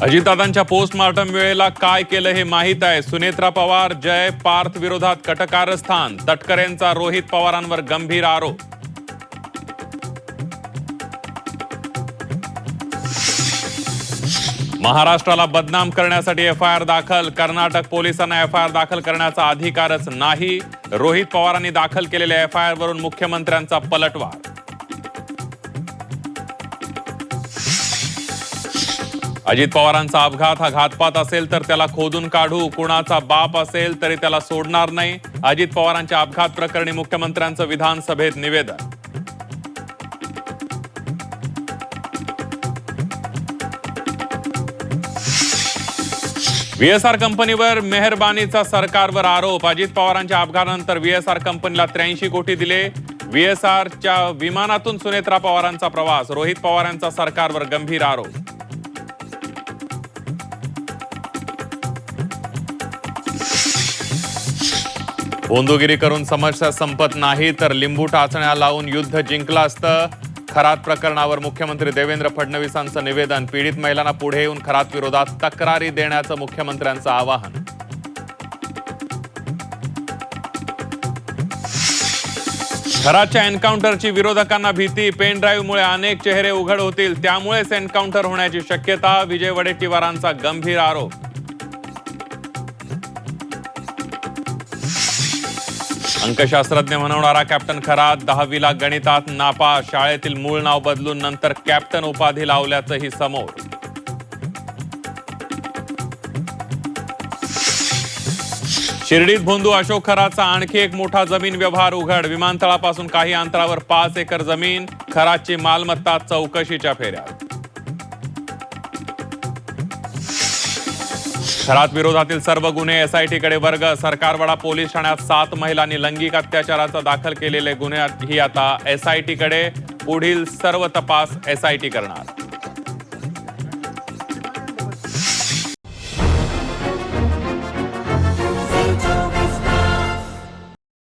अजितदादांच्या postmortem वेळेला काय केलं हे माहीत आहे. सुनेत्रा पवार जय पार्थ विरोधात कटकारस्थान. तटकरेंचा रोहित पवारांवर गंभीर आरोप. महाराष्ट्राला बदनाम करण्यासाठी एफआयआर दाखल. कर्नाटक पोलिसांना एफआयआर दाखल करण्याचा अधिकारच नाही. रोहित पवारांनी दाखल केलेल्या एफआयआर वरून मुख्यमंत्र्यांचा पलटवार. अजित पवारांचा अपघात हा घातपात असेल तर त्याला खोदून काढू. कुणाचा बाप असेल तरी त्याला सोडणार नाही. अजित पवारांच्या अपघात प्रकरणी मुख्यमंत्र्यांचं विधानसभेत निवेदन. व्हीएसआर कंपनीवर मेहरबानीचा सरकारवर आरोप. अजित पवारांच्या अपघातानंतर व्हीएसआर कंपनीला 83 कोटी दिले. व्हीएसआरच्या विमानातून सुनेत्रा पवारांचा प्रवास. रोहित पवारांचा सरकारवर गंभीर आरोप. बोंदुगिरी करून समस्या संपत नाही तर लिंबू टाचण्या लावून युद्ध जिंकलं असतं. खरात प्रकरणावर मुख्यमंत्री देवेंद्र फडणवीसांचं निवेदन. पीडित महिलांना पुढे येऊन खरात विरोधात तक्रारी देण्याचं मुख्यमंत्र्यांचं आवाहन. खरातच्या एन्काउंटरची विरोधकांना भीती. पेन ड्राईव्हमुळे अनेक चेहरे उघड होतील, त्यामुळेच एन्काउंटर होण्याची शक्यता. विजय वडेट्टीवारांचा गंभीर आरोप. अंकशास्त्रज्ञ म्हणवणारा कॅप्टन खरात 10वीला गणितात नापास. शाळेतील मूळ नाव बदलून नंतर कॅप्टन उपाधी लावल्याचंही समोर. शिर्डीत भोंदू अशोक खरातचा आणखी एक मोठा जमीन व्यवहार उघड. विमानतळापासून काही अंतरावर 5 एकर जमीन. खरातची मालमत्ता चौकशीच्या फेऱ्यात. खरात विरोधातील सर्व गुन्हे एसआयटीकडे वर्ग. सरकारवाडा पोलीस ठाण्यात 7 महिलांनी लैंगिक अत्याचाराचा दाखल केलेले गुन्हे ही आता एसआयटीकडे. पुढील सर्व तपास एसआयटी करणार.